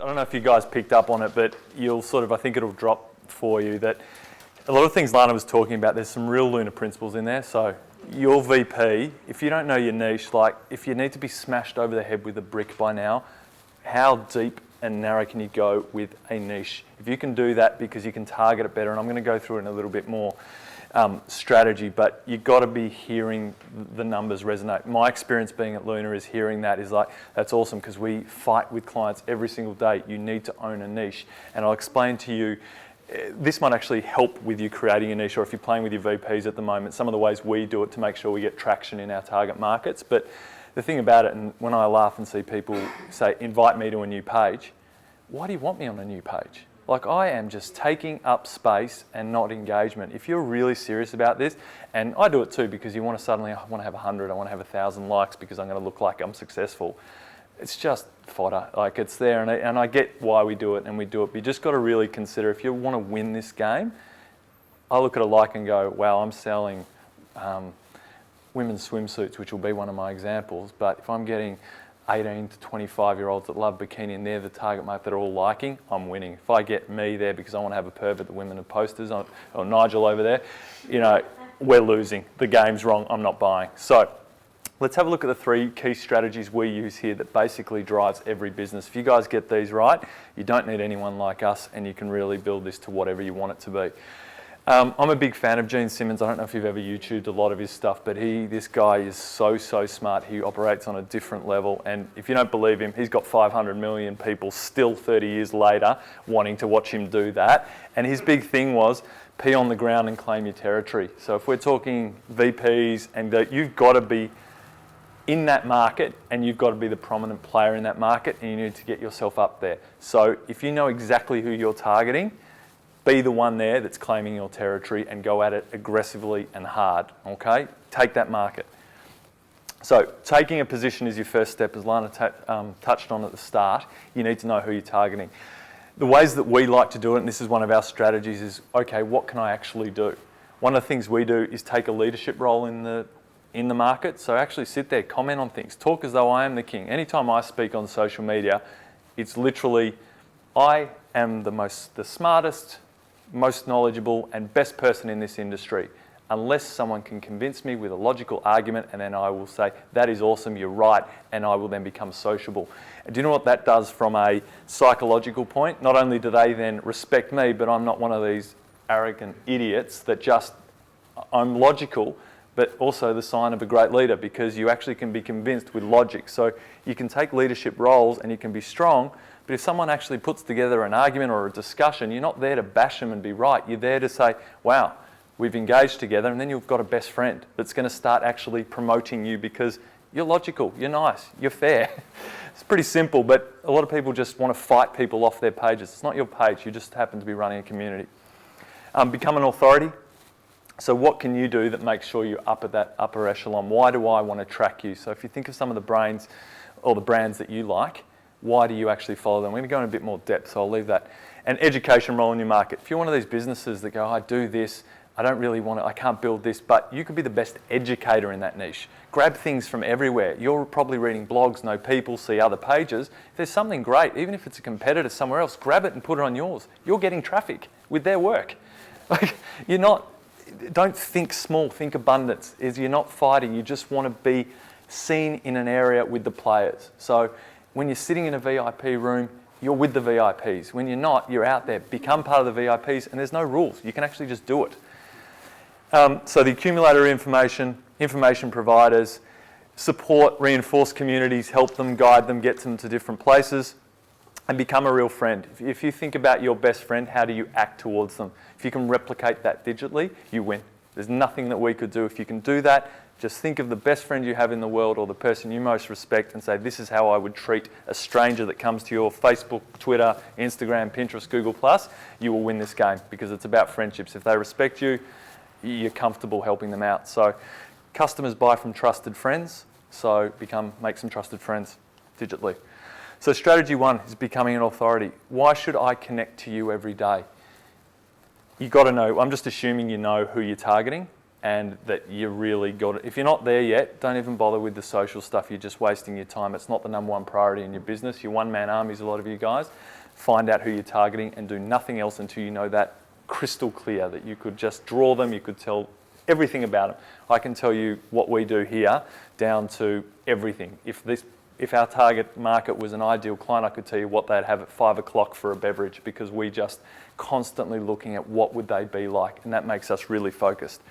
I don't know if you guys picked up on it, but you'll sort of, I think it'll drop for you that a lot of things Lana was talking about, there's some real Luna principles in there. So your VP, if you don't know your niche, like if you need to be smashed over the head with a brick by now, how deep and narrow can you go with a niche? If you can do that because you can target it better, and I'm going to go through it in a little bit more strategy, but you've got to be hearing the numbers resonate. My experience being at Luna is hearing that is like, that's awesome because we fight with clients every single day. You need to own a niche. And I'll explain to you, this might actually help with you creating a niche, or if you're playing with your VPs at the moment, some of the ways we do it to make sure we get traction in our target markets. But the thing about it, and when I laugh and see people say, invite me to a new page, why do you want me on a new page? Like, I am just taking up space and not engagement. If you're really serious about this, and I do it too because you want to suddenly, I want to have 100, I want to have 1,000 likes because I'm going to look like I'm successful. It's just fodder, like it's there, and I get why we do it, and we do it, but you just got to really consider, if you want to win this game, I look at a like and go, wow, I'm selling women's swimsuits, which will be one of my examples, but if I'm getting 18 to 25-year-olds that love bikini and they're the target market that are all liking, I'm winning. If I get me there because I want to have a pervert the women of posters, or Nigel over there, you know, we're losing. The game's wrong, I'm not buying. So let's have a look at the 3 key strategies we use here that basically drives every business. If you guys get these right, you don't need anyone like us, and you can really build this to whatever you want it to be. I'm a big fan of Gene Simmons. I don't know if you've ever YouTubed a lot of his stuff, but this guy is so smart. He operates on a different level, and if you don't believe him, he's got 500 million people still 30 years later wanting to watch him do that. And his big thing was pee on the ground and claim your territory. So if we're talking VPs, and that you've got to be in that market, and you've got to be the prominent player in that market, and you need to get yourself up there. So if you know exactly who you're targeting, be the one there that's claiming your territory and go at it aggressively and hard, okay? Take that market. So taking a position is your first step, as Lana touched on at the start. You need to know who you're targeting. The ways that we like to do it, and this is one of our strategies, is, okay, what can I actually do? One of the things we do is take a leadership role in the market. So actually sit there, comment on things, talk as though I am the king. Anytime I speak on social media, it's literally, I am the smartest, most knowledgeable and best person in this industry, unless someone can convince me with a logical argument, and then I will say, that is awesome, you're right, and I will then become sociable. And do you know what that does from a psychological point? Not only do they then respect me, but I'm not one of these arrogant idiots that just, I'm logical, but also the sign of a great leader, because you actually can be convinced with logic. So you can take leadership roles and you can be strong, but if someone actually puts together an argument or a discussion, you're not there to bash them and be right. You're there to say, wow, we've engaged together, and then you've got a best friend that's going to start actually promoting you because you're logical, you're nice, you're fair. It's pretty simple, but a lot of people just want to fight people off their pages. It's not your page, you just happen to be running a community. Become an authority. So what can you do that makes sure you're up at that upper echelon? Why do I want to track you? So if you think of some of the brands that you like, why do you actually follow them? I'm going to go in a bit more depth, so I'll leave that. And education role in your market. If you're one of these businesses that go, I do this, I don't really want to, I can't build this, but you could be the best educator in that niche. Grab things from everywhere. You're probably reading blogs, know people, see other pages. If there's something great, even if it's a competitor somewhere else, grab it and put it on yours. You're getting traffic with their work. Like, don't think small, think abundance. You're not fighting, you just want to be seen in an area with the players. So when you're sitting in a VIP room, you're with the VIPs. When you're not, you're out there. Become part of the VIPs, and there's no rules. You can actually just do it. So the accumulator information providers, support, reinforce communities, help them, guide them, get them to different places, and become a real friend. If you think about your best friend, how do you act towards them? If you can replicate that digitally, you win. There's nothing that we could do. If you can do that, just think of the best friend you have in the world, or the person you most respect, and say, this is how I would treat a stranger that comes to your Facebook, Twitter, Instagram, Pinterest, Google+. You will win this game, because it's about friendships. If they respect you, you're comfortable helping them out. So customers buy from trusted friends, so make some trusted friends digitally. So strategy 1 is becoming an authority. Why should I connect to you every day? You've got to know, I'm just assuming you know who you're targeting. and that you really got it. If you're not there yet, don't even bother with the social stuff. You're just wasting your time. It's not the number one priority in your business. You're one-man armies, a lot of you guys. Find out who you're targeting and do nothing else until you know that crystal clear, that you could just draw them, you could tell everything about them. I can tell you what we do here down to everything. If our target market was an ideal client, I could tell you what they'd have at 5 o'clock for a beverage, because we just constantly looking at what would they be like, and that makes us really focused.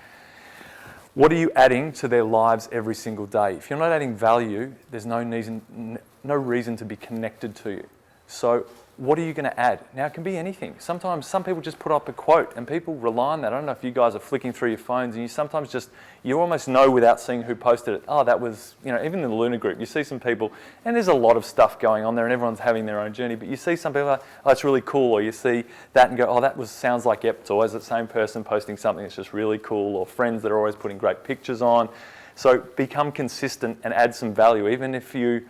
What are you adding to their lives every single day? If you're not adding value, there's no reason to be connected to you. So what are you going to add? Now, it can be anything. Sometimes some people just put up a quote and people rely on that. I don't know if you guys are flicking through your phones and you sometimes you almost know without seeing who posted it. Oh, that was, even in the Lunar group, you see some people, and there's a lot of stuff going on there and everyone's having their own journey, but you see some people like, oh, it's really cool, or you see that and go, oh, sounds like, yep, it's always the same person posting something that's just really cool, or friends that are always putting great pictures on. So become consistent and add some value, even if you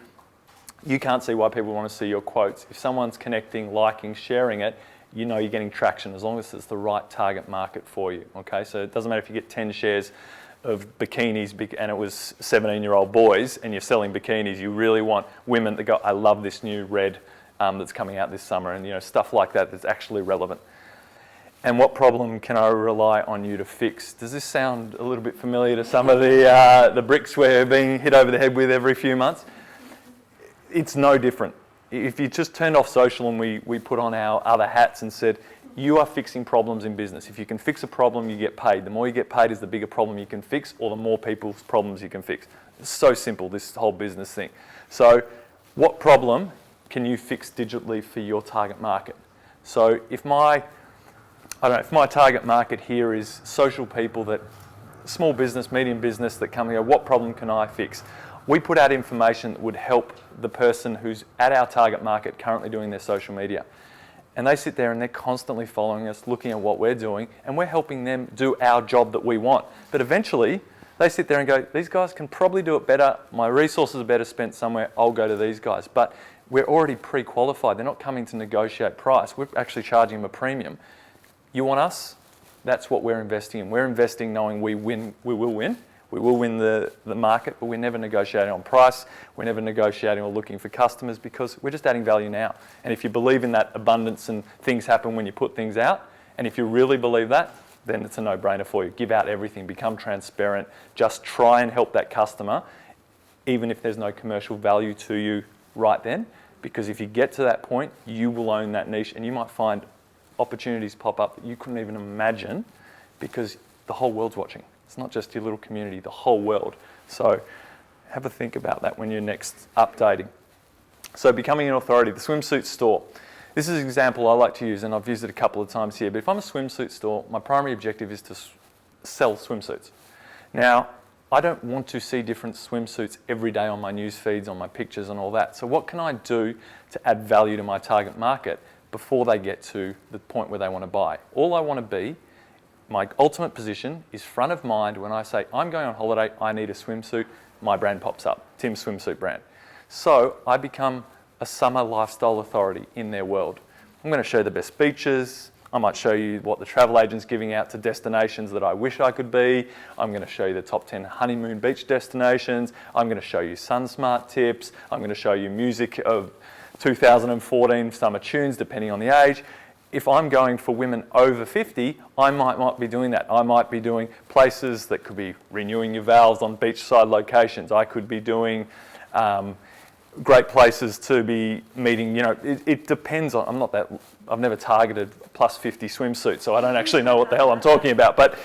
can't see why people want to see your quotes. If someone's connecting, liking, sharing it, you know you're getting traction as long as it's the right target market for you, okay? So it doesn't matter if you get 10 shares of bikinis and it was 17-year-old boys and you're selling bikinis. You really want women that go, I love this new red that's coming out this summer, and stuff like that that's actually relevant. And what problem can I rely on you to fix? Does this sound a little bit familiar to some of the bricks we're being hit over the head with every few months? It's no different. If you just turned off social and we put on our other hats and said, you are fixing problems in business. If you can fix a problem, you get paid. The more you get paid is the bigger problem you can fix, or the more people's problems you can fix. It's so simple, this whole business thing. So what problem can you fix digitally for your target market? So if my target market here is social people, that small business, medium business that come and go, what problem can I fix? We put out information that would help the person who's at our target market currently doing their social media. And they sit there and they're constantly following us, looking at what we're doing, and we're helping them do our job that we want. But eventually, they sit there and go, these guys can probably do it better. My resources are better spent somewhere. I'll go to these guys. But we're already pre-qualified. They're not coming to negotiate price. We're actually charging them a premium. You want us? That's what we're investing in. We're investing knowing we will win. We will win the market, but we're never negotiating on price. We're never negotiating or looking for customers, because we're just adding value now. And if you believe in that abundance and things happen when you put things out, and if you really believe that, then it's a no-brainer for you. Give out everything, become transparent, just try and help that customer, even if there's no commercial value to you right then, because if you get to that point, you will own that niche, and you might find opportunities pop up that you couldn't even imagine, because the whole world's watching. It's not just your little community, the whole world. So have a think about that when you're next updating. So becoming an authority, the swimsuit store. This is an example I like to use, and I've used it a couple of times here, but if I'm a swimsuit store, my primary objective is to sell swimsuits. Now, I don't want to see different swimsuits every day on my news feeds, on my pictures and all that. So what can I do to add value to my target market before they get to the point where they want to buy? All I want to be, my ultimate position, is front of mind when I say, I'm going on holiday, I need a swimsuit, my brand pops up, Tim's Swimsuit Brand. So I become a summer lifestyle authority in their world. I'm going to show the best beaches. I might show you what the travel agent's giving out to destinations that I wish I could be. I'm going to show you the top 10 honeymoon beach destinations. I'm going to show you SunSmart tips. I'm going to show you music of 2014 summer tunes, depending on the age. If I'm going for women over 50, I might not be doing that. I might be doing places that could be renewing your vows on beachside locations. I could be doing great places to be meeting. It depends on, I've never targeted plus 50 swimsuits, so I don't actually know what the hell I'm talking about. But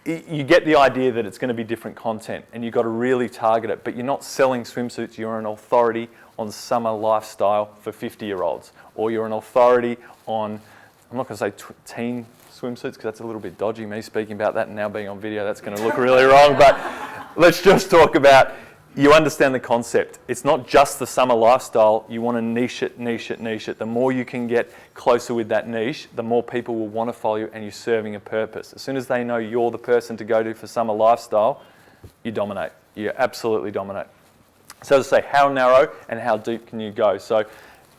you get the idea that it's going to be different content, and you've got to really target it. But you're not selling swimsuits, you're an authority on summer lifestyle for 50-year-olds. Or you're an authority on, I'm not going to say teen swimsuits, because that's a little bit dodgy, me speaking about that and now being on video, that's going to look really wrong. But let's just talk about, you understand the concept. It's not just the summer lifestyle. You want to niche it, niche it, niche it. The more you can get closer with that niche, the more people will want to follow you, and you're serving a purpose. As soon as they know you're the person to go to for summer lifestyle, you dominate. You absolutely dominate. So as I say, how narrow and how deep can you go? So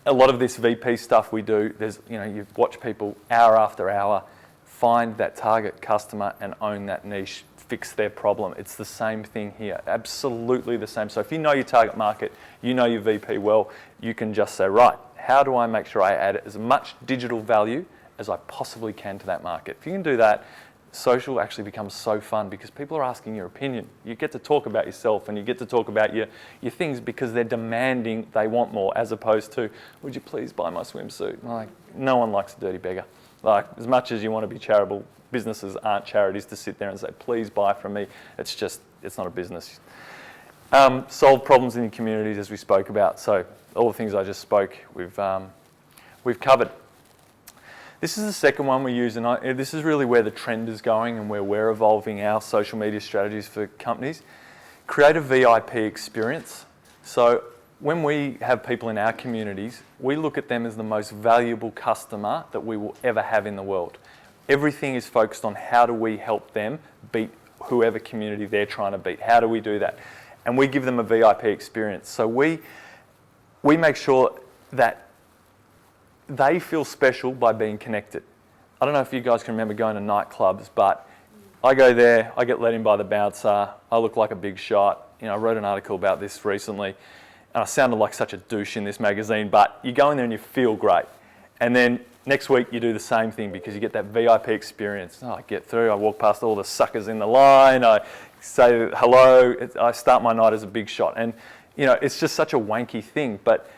a lot of this VP stuff we do, you watch people hour after hour, find that target customer and own that niche. fix their problem. It's the same thing here, absolutely the same. So if you know your target market, you know your VP well, you can just say, right, how do I make sure I add as much digital value as I possibly can to that market? If you can do that, social actually becomes so fun because people are asking your opinion. You get to talk about yourself and you get to talk about your things because they're demanding, they want more, as opposed to, would you please buy my swimsuit? Like, no one likes a dirty beggar. Like, as much as you want to be charitable, businesses aren't charities to sit there and say, please buy from me. It's not a business. Solve problems in your communities, as we spoke about. So all the things I just spoke, we've covered. This is the second one we use, and this is really where the trend is going and where we're evolving our social media strategies for companies. Create a VIP experience. So when we have people in our communities, we look at them as the most valuable customer that we will ever have in the world. Everything is focused on how do we help them beat whoever community they're trying to beat. How do we do that? And we give them a VIP experience. So we make sure that they feel special by being connected. I don't know if you guys can remember going to nightclubs, but I go there, I get let in by the bouncer, I look like a big shot. You know, I wrote an article about this recently, and I sounded like such a douche in this magazine, but you go in there and you feel great. And then next week you do the same thing because you get that VIP experience. I get through, I walk past all the suckers in the line, I say hello, I start my night as a big shot. And you know, it's just such a wanky thing, but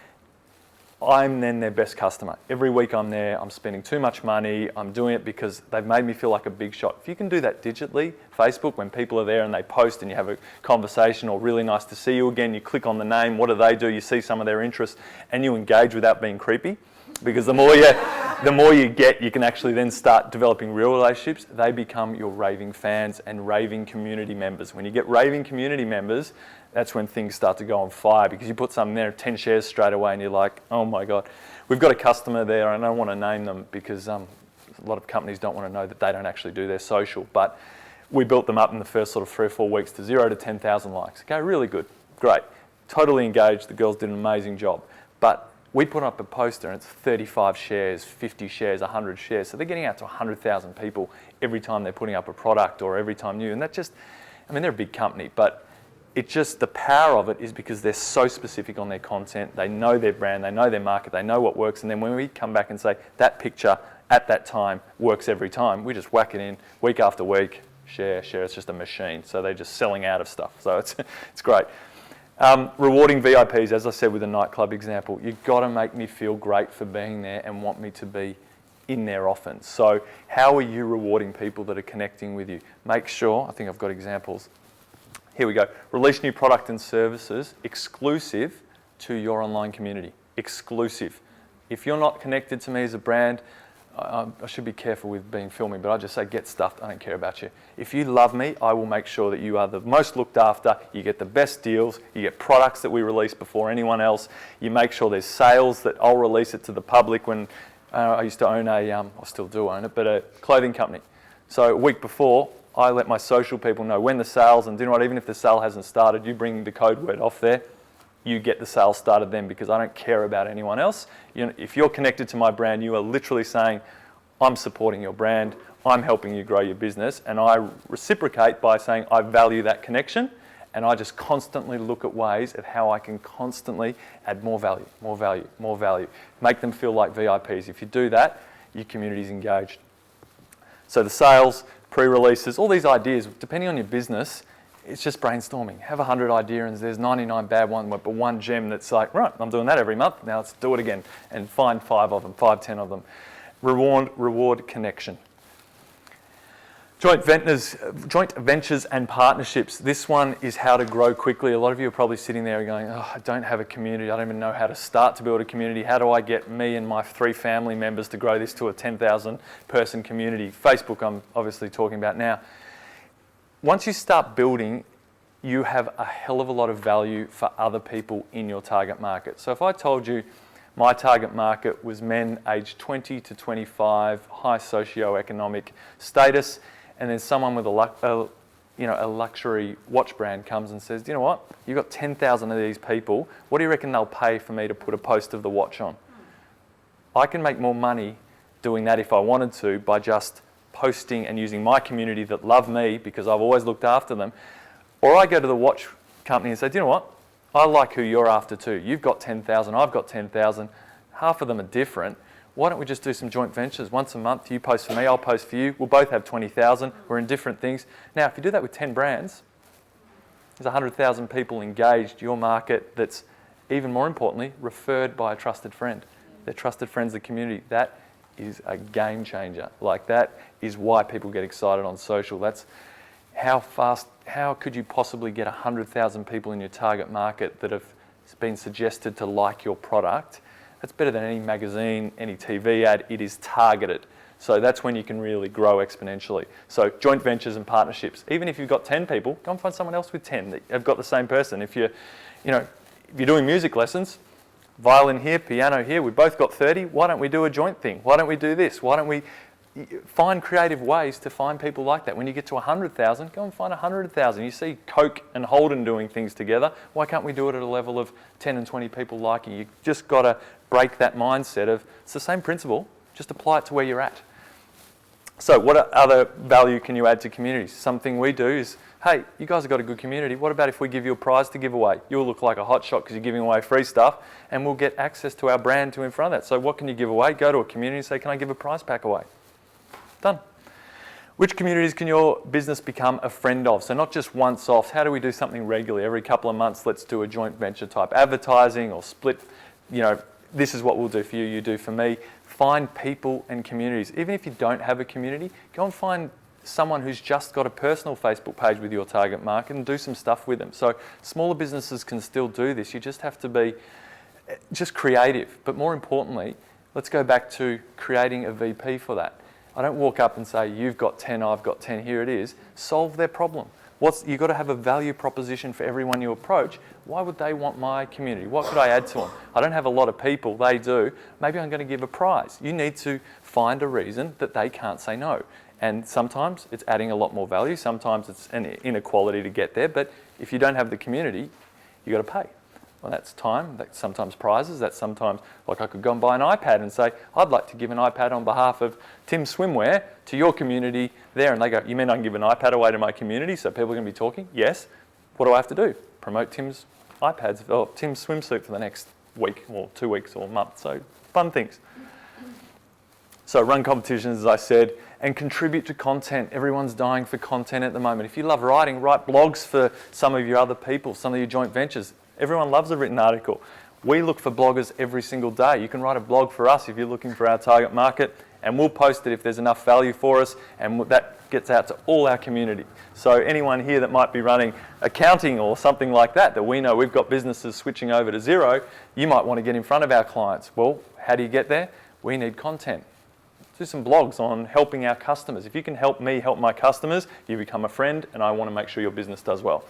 I'm then their best customer. Every week I'm there, I'm spending too much money, I'm doing it because they've made me feel like a big shot. If you can do that digitally, Facebook, when people are there and they post and you have a conversation or really nice to see you again, you click on the name, what do? You see some of their interests and you engage without being creepy. Because the more you get, you can actually then start developing real relationships. They become your raving fans and raving community members. When you get raving community members, that's when things start to go on fire because you put something there, 10 shares straight away, and you're like, oh my God. We've got a customer there, and I don't want to name them because a lot of companies don't want to know that they don't actually do their social. But we built them up in the first sort of 3 or 4 weeks to 0 to 10,000 likes. Okay, really good, great. Totally engaged, the girls did an amazing job. But we put up a poster and it's 35 shares, 50 shares, 100 shares. So they're getting out to 100,000 people every time they're putting up a product or every time new. And that just, I mean, they're a big company, but it just, the power of it is because they're so specific on their content. They know their brand, they know their market, they know what works. And then when we come back and say that picture at that time works every time, we just whack it in week after week, share. It's just a machine. So they're just selling out of stuff. So it's great. Rewarding VIPs, as I said with the nightclub example, you've got to make me feel great for being there and want me to be in there often. So how are you rewarding people that are connecting with you? Make sure, I think I've got examples. Here we go. Release new product and services exclusive to your online community. Exclusive. If you're not connected to me as a brand, I should be careful with being filming, but I just say get stuffed. I don't care about you. If you love me, I will make sure that you are the most looked after. You get the best deals. You get products that we release before anyone else. You make sure there's sales that I'll release it to the public. When I used to own I still do own it, but a clothing company. So a week before, I let my social people know when the sales, and you know what, even if the sale hasn't started, you bring the code word off there. You get the sales started then because I don't care about anyone else. You know, if you're connected to my brand, you are literally saying, I'm supporting your brand, I'm helping you grow your business, and I reciprocate by saying I value that connection, and I just constantly look at ways of how I can constantly add more value, more value, more value. Make them feel like VIPs. If you do that, your community's engaged. So the sales, pre-releases, all these ideas, depending on your business, it's just brainstorming. Have 100 ideas and there's 99 bad ones, but one gem that's like, right, I'm doing that every month, now let's do it again. And find 5 of them, 5, 10 of them. Reward connection. Joint ventures and partnerships. This one is how to grow quickly. A lot of you are probably sitting there going, oh, I don't have a community. I don't even know how to start to build a community. How do I get me and my 3 family members to grow this to a 10,000 person community? Facebook, I'm obviously talking about now. Once you start building, you have a hell of a lot of value for other people in your target market. So if I told you my target market was men aged 20 to 25, high socioeconomic status, and then someone with a luxury watch brand comes and says, you know what, you've got 10,000 of these people, what do you reckon they'll pay for me to put a post of the watch on? I can make more money doing that if I wanted to by just posting and using my community that love me because I've always looked after them, or I go to the watch company and say, do you know what? I like who you're after too. You've got 10,000, I've got 10,000. Half of them are different. Why don't we just do some joint ventures? Once a month, you post for me, I'll post for you. We'll both have 20,000. We're in different things. Now, if you do that with 10 brands, there's 100,000 people engaged, your market, that's even more importantly, referred by a trusted friend. Their trusted friends, the community. That is a game changer. Like, that is why people get excited on social. That's how could you possibly get 100,000 people in your target market that have been suggested to like your product? That's better than any magazine, any TV ad. It is targeted. So that's when you can really grow exponentially. So joint ventures and partnerships. Even if you've got 10 people, go and find someone else with 10 that have got the same person. If you're doing music lessons, violin here, piano here, we've both got 30. Why don't we do a joint thing? Why don't we do this? Why don't we find creative ways to find people like that? When you get to 100,000, go and find 100,000. You see Coke and Holden doing things together. Why can't we do it at a level of 10 and 20 people liking? You just got to break that mindset of, it's the same principle, just apply it to where you're at. So what other value can you add to communities? Something we do is, hey, you guys have got a good community. What about if we give you a prize to give away? You'll look like a hot shot because you're giving away free stuff, and we'll get access to our brand to in front of that. So what can you give away? Go to a community and say, can I give a prize pack away? Done. Which communities can your business become a friend of? So not just once off. How do we do something regularly? Every couple of months, let's do a joint venture type advertising or split. This is what we'll do for you, you do for me. Find people and communities. Even if you don't have a community, go and find someone who's just got a personal Facebook page with your target market and do some stuff with them. So smaller businesses can still do this. You just have to be just creative. But more importantly, let's go back to creating a VP for that. I don't walk up and say, you've got 10, I've got 10, here it is. Solve their problem. You've got to have a value proposition for everyone you approach. Why would they want my community? What could I add to them? I don't have a lot of people, they do. Maybe I'm going to give a prize. You need to find a reason that they can't say no. And sometimes it's adding a lot more value. Sometimes it's an inequality to get there. But if you don't have the community, you've got to pay. Well, that's time, that's sometimes prizes, that's sometimes, like I could go and buy an iPad and say, I'd like to give an iPad on behalf of Tim Swimwear to your community there. And they go, you mean I can give an iPad away to my community so people are going to be talking? Yes. What do I have to do? Promote Tim's iPads or Tim's swimsuit for the next week or 2 weeks or month. So fun things. So run competitions, as I said, and contribute to content. Everyone's dying for content at the moment. If you love writing, write blogs for some of your other people, some of your joint ventures. Everyone loves a written article. We look for bloggers every single day. You can write a blog for us if you're looking for our target market, and we'll post it if there's enough value for us, and that gets out to all our community. So anyone here that might be running accounting or something like that we know we've got businesses switching over to Xero, you might want to get in front of our clients. Well, how do you get there? We need content. Do some blogs on helping our customers. If you can help me help my customers, you become a friend, and I want to make sure your business does well.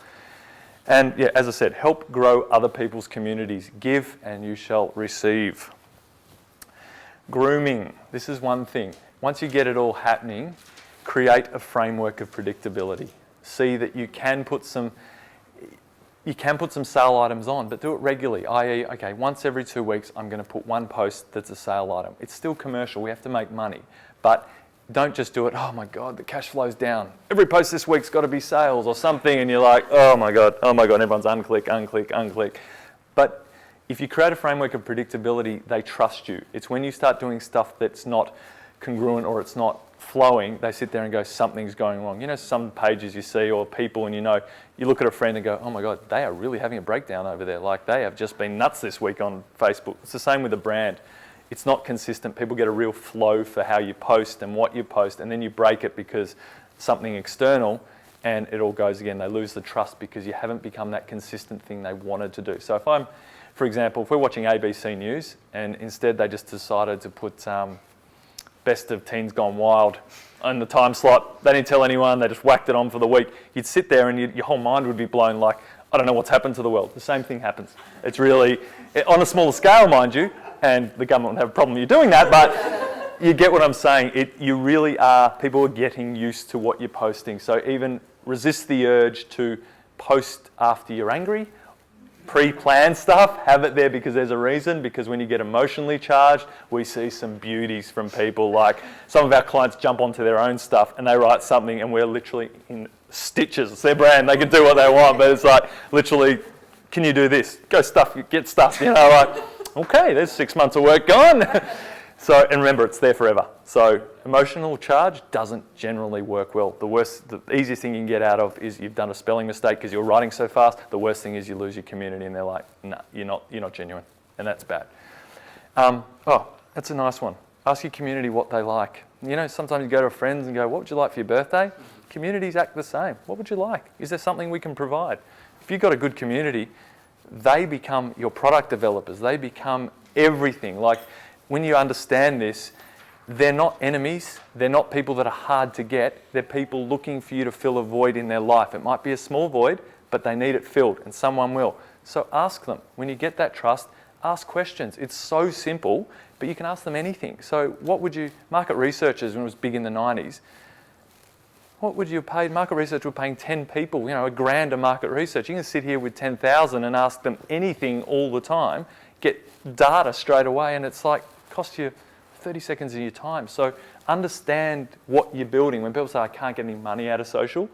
And yeah, as I said, help grow other people's communities. Give and you shall receive. Grooming. This is one thing. Once you get it all happening, create a framework of predictability. See that you can put some sale items on, but do it regularly. I.e., okay, once every 2 weeks, I'm going to put one post that's a sale item. It's still commercial. We have to make money. But don't just do it, oh my God, the cash flow's down. Every post this week's got to be sales or something, and you're like, oh my God, everyone's unclick. But if you create a framework of predictability, they trust you. It's when you start doing stuff that's not congruent or it's not flowing, they sit there and go, something's going wrong. You know, some pages you see or people, and you look at a friend and go, oh my God, they are really having a breakdown over there. Like, they have just been nuts this week on Facebook. It's the same with a brand. It's not consistent. People get a real flow for how you post and what you post, and then you break it because something external, and it all goes again. They lose the trust because you haven't become that consistent thing they wanted to do. So for example, if we're watching ABC News and instead they just decided to put Best of Teens Gone Wild in the time slot, they didn't tell anyone, they just whacked it on for the week, you'd sit there and your whole mind would be blown like, I don't know what's happened to the world. The same thing happens. It's really, on a smaller scale, mind you, and the government would have a problem with you doing that, but you get what I'm saying. You really are, people are getting used to what you're posting. So even resist the urge to post after you're angry. pre-planned stuff, have it there because there's a reason, because when you get emotionally charged, we see some beauties from people. Like some of our clients jump onto their own stuff and they write something and we're literally in stitches. It's their brand, they can do what they want, but it's like literally, can you do this? Go stuff, get stuff, you know, like, okay, there's 6 months of work gone. So, and remember, it's there forever. So emotional charge doesn't generally work well. The easiest thing you can get out of is you've done a spelling mistake because you're writing so fast. The worst thing is you lose your community and they're like, nah, you're not genuine. And that's bad. Oh, that's a nice one. Ask your community what they like. You know, sometimes you go to friends and go, what would you like for your birthday? Communities act the same. What would you like? Is there something we can provide? If you've got a good community, they become your product developers. They become everything. Like, when you understand this, they're not enemies. They're not people that are hard to get. They're people looking for you to fill a void in their life. It might be a small void, but they need it filled, and someone will. So ask them. When you get that trust, ask questions. It's so simple, but you can ask them anything. So what would you, market researchers, when it was big in the 90s, what would you have paid? Market research were paying 10 people, you know, $1,000 a market research. You can sit here with 10,000 and ask them anything all the time, get data straight away, and it's like, cost you 30 seconds of your time. So understand what you're building. When people say, I can't get any money out of social,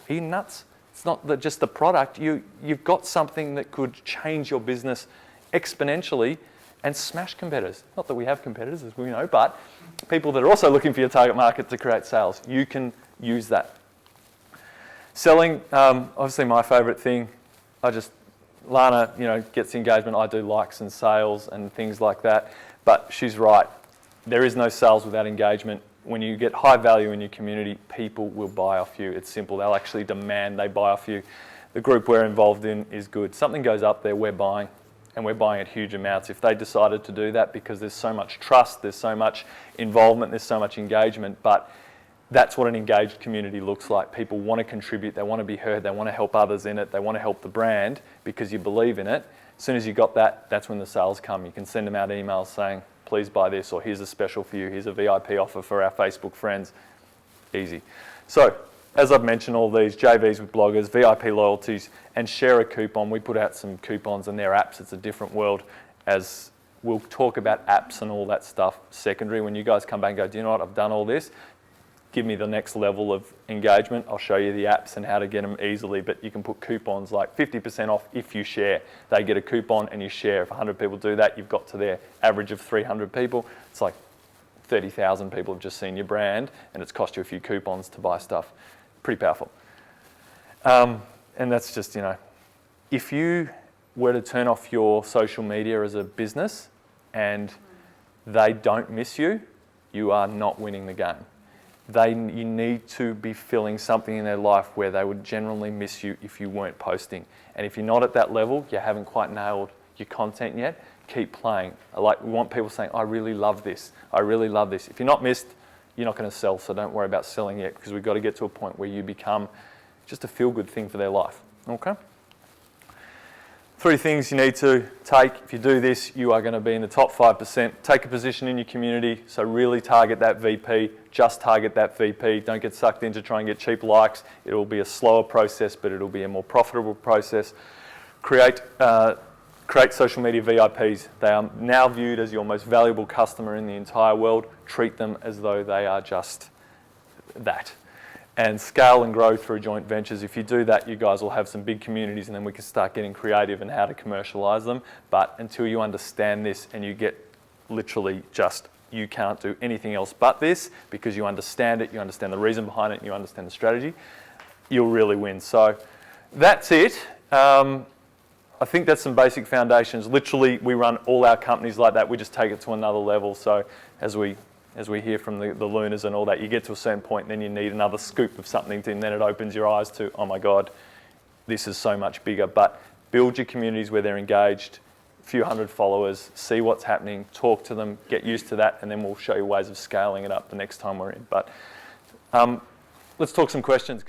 are you nuts? It's not just the product. You've got something that could change your business exponentially and smash competitors. Not that we have competitors, as we know, but people that are also looking for your target market to create sales. You can use that. Selling, obviously my favourite thing. Lana, you know, gets the engagement. I do likes and sales and things like that. But she's right. There is no sales without engagement. When you get high value in your community, people will buy off you. It's simple. They'll actually demand they buy off you. The group we're involved in is good. Something goes up there, we're buying, and we're buying at huge amounts. If they decided to do that, because there's so much trust, there's so much involvement, there's so much engagement, but that's what an engaged community looks like. People want to contribute, they want to be heard, they want to help others in it, they want to help the brand because you believe in it. As soon as you got that, that's when the sales come. You can send them out emails saying, please buy this, or here's a special for you, here's a VIP offer for our Facebook friends. Easy. So, as I've mentioned, all these JVs with bloggers, VIP loyalties, and share a coupon. We put out some coupons and their apps. It's a different world. As we'll talk about apps and all that stuff secondary. When you guys come back and go, do you know what, I've done all this. Give me the next level of engagement. I'll show you the apps and how to get them easily, but you can put coupons like 50% off if you share. They get a coupon and you share. If 100 people do that, you've got to their average of 300 people. It's like 30,000 people have just seen your brand and it's cost you a few coupons to buy stuff. Pretty powerful. And that's just, you know, if you were to turn off your social media as a business and they don't miss you, you are not winning the game. You need to be filling something in their life where they would generally miss you if you weren't posting. And if you're not at that level, you haven't quite nailed your content yet, keep playing. We want people saying, I really love this. I really love this. If you're not missed, you're not going to sell, so don't worry about selling yet, because we've got to get to a point where you become just a feel-good thing for their life. Okay? 3 things you need to take. If you do this, you are going to be in the top 5%. Take a position in your community, so really target that VP. Just target that VP. Don't get sucked into trying to get cheap likes. It will be a slower process, but it will be a more profitable process. Create social media VIPs. They are now viewed as your most valuable customer in the entire world. Treat them as though they are just that. And scale and grow through joint ventures. If you do that, you guys will have some big communities and then we can start getting creative in how to commercialize them. But until you understand this and you get literally just, you can't do anything else but this because you understand it, you understand the reason behind it, and you understand the strategy, you'll really win. So that's it. I think that's some basic foundations. Literally, we run all our companies like that. We just take it to another level. So as we hear from the Lunas and all that, you get to a certain point and then you need another scoop of something and then it opens your eyes to, oh my God, this is so much bigger. But build your communities where they're engaged, a few hundred followers, see what's happening, talk to them, get used to that, and then we'll show you ways of scaling it up the next time we're in. But let's talk some questions.